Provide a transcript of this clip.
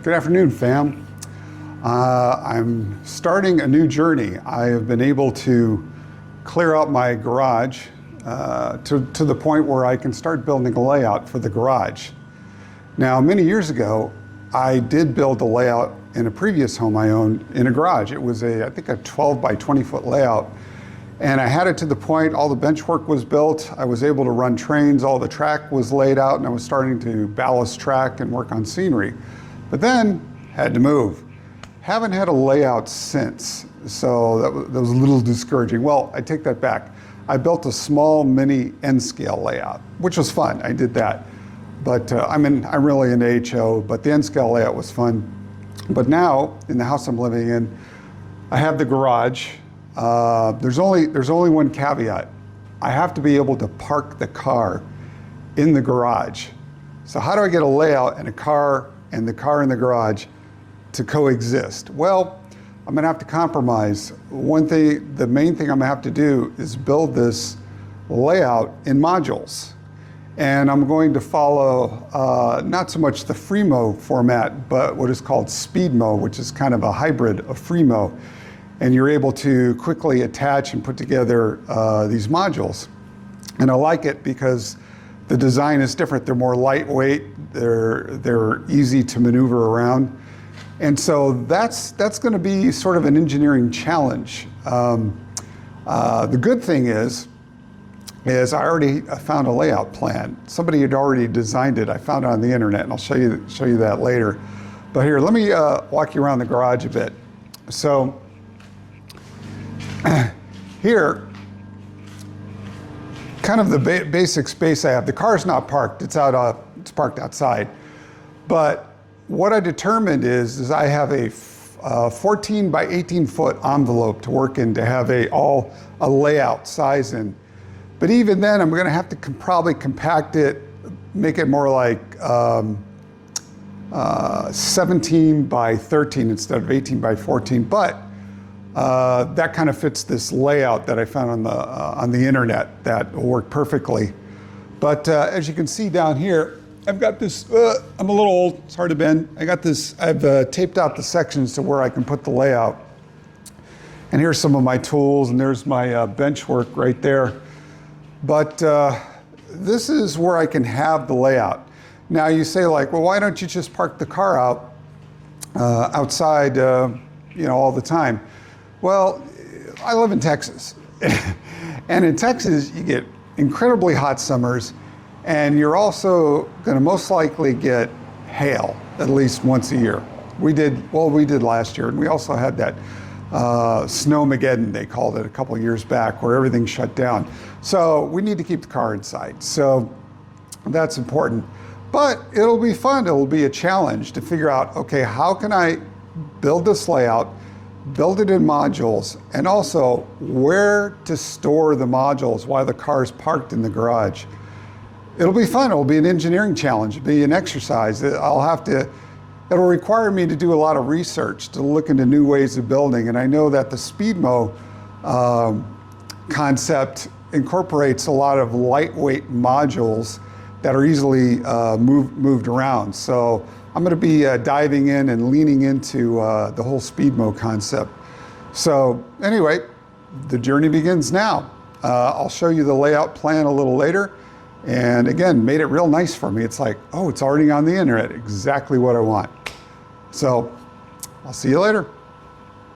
Good afternoon, fam. I'm starting a new journey. I have been able to clear out my garage to the point where I can start building a layout for the garage. Now, many years ago, I did build a layout in a previous home I owned in a garage. It was I think a 12 by 20 foot layout. And I had it to the point, all the bench work was built, I was able to run trains, all the track was laid out, and I was starting to ballast track and work on scenery. But then, had to move. Haven't had a layout since, so that was a little discouraging. Well, I take that back. I built a small mini N-scale layout, which was fun, I did that. But I'm really into HO, but the N-scale layout was fun. But now, in the house I'm living in, I have the garage. There's only one caveat. I have to be able to park the car in the garage. So how do I get a layout and the car in the garage to coexist? Well, I'm gonna have to compromise. The main thing I'm gonna have to do is build this layout in modules. And I'm going to follow not so much the Freemo format, but what is called Speedmo, which is kind of a hybrid of Freemo. And you're able to quickly attach and put together these modules. And I like it because the design is different. They're more lightweight, they're easy to maneuver around. And so that's going to be sort of an engineering challenge. The good thing is I already found a layout plan. Somebody had already designed it. I found it on the internet, and I'll show you that later. But here, let me walk you around the garage a bit. So here, kind of the basic space I have. The car's not parked, it's parked outside. But what I determined is I have a 14 by 18 foot envelope to work in to have a layout size in. But even then, I'm gonna have to probably compact it, make it more like 17 by 13 instead of 18 by 14. But that kind of fits this layout that I found on the internet that will work perfectly. But as you can see down here, I've got this, I'm a little old, it's hard to bend. I've taped out the sections to where I can put the layout. And here's some of my tools, and there's my bench work right there. But this is where I can have the layout. Now you say like, well, why don't you just park the car outside all the time? Well, I live in Texas. And in Texas, you get incredibly hot summers, and you're also gonna most likely get hail at least once a year. We did last year, and we also had that Snowmageddon, they called it a couple years back, where everything shut down. So we need to keep the car inside. So that's important. But it'll be fun, it'll be a challenge to figure out, okay, how can I build this layout, build it in modules, and also where to store the modules while the car is parked in the garage. It'll be fun, it'll be an engineering challenge, it'll be an exercise. It'll require me to do a lot of research to look into new ways of building, and I know that the Speedmo concept incorporates a lot of lightweight modules that are easily moved around. So I'm going to be diving in and leaning into the whole Speedmo concept. So anyway, the journey begins now. I'll show you the layout plan a little later. And again, made it real nice for me. It's like, oh, it's already on the internet, exactly what I want. So I'll see you later.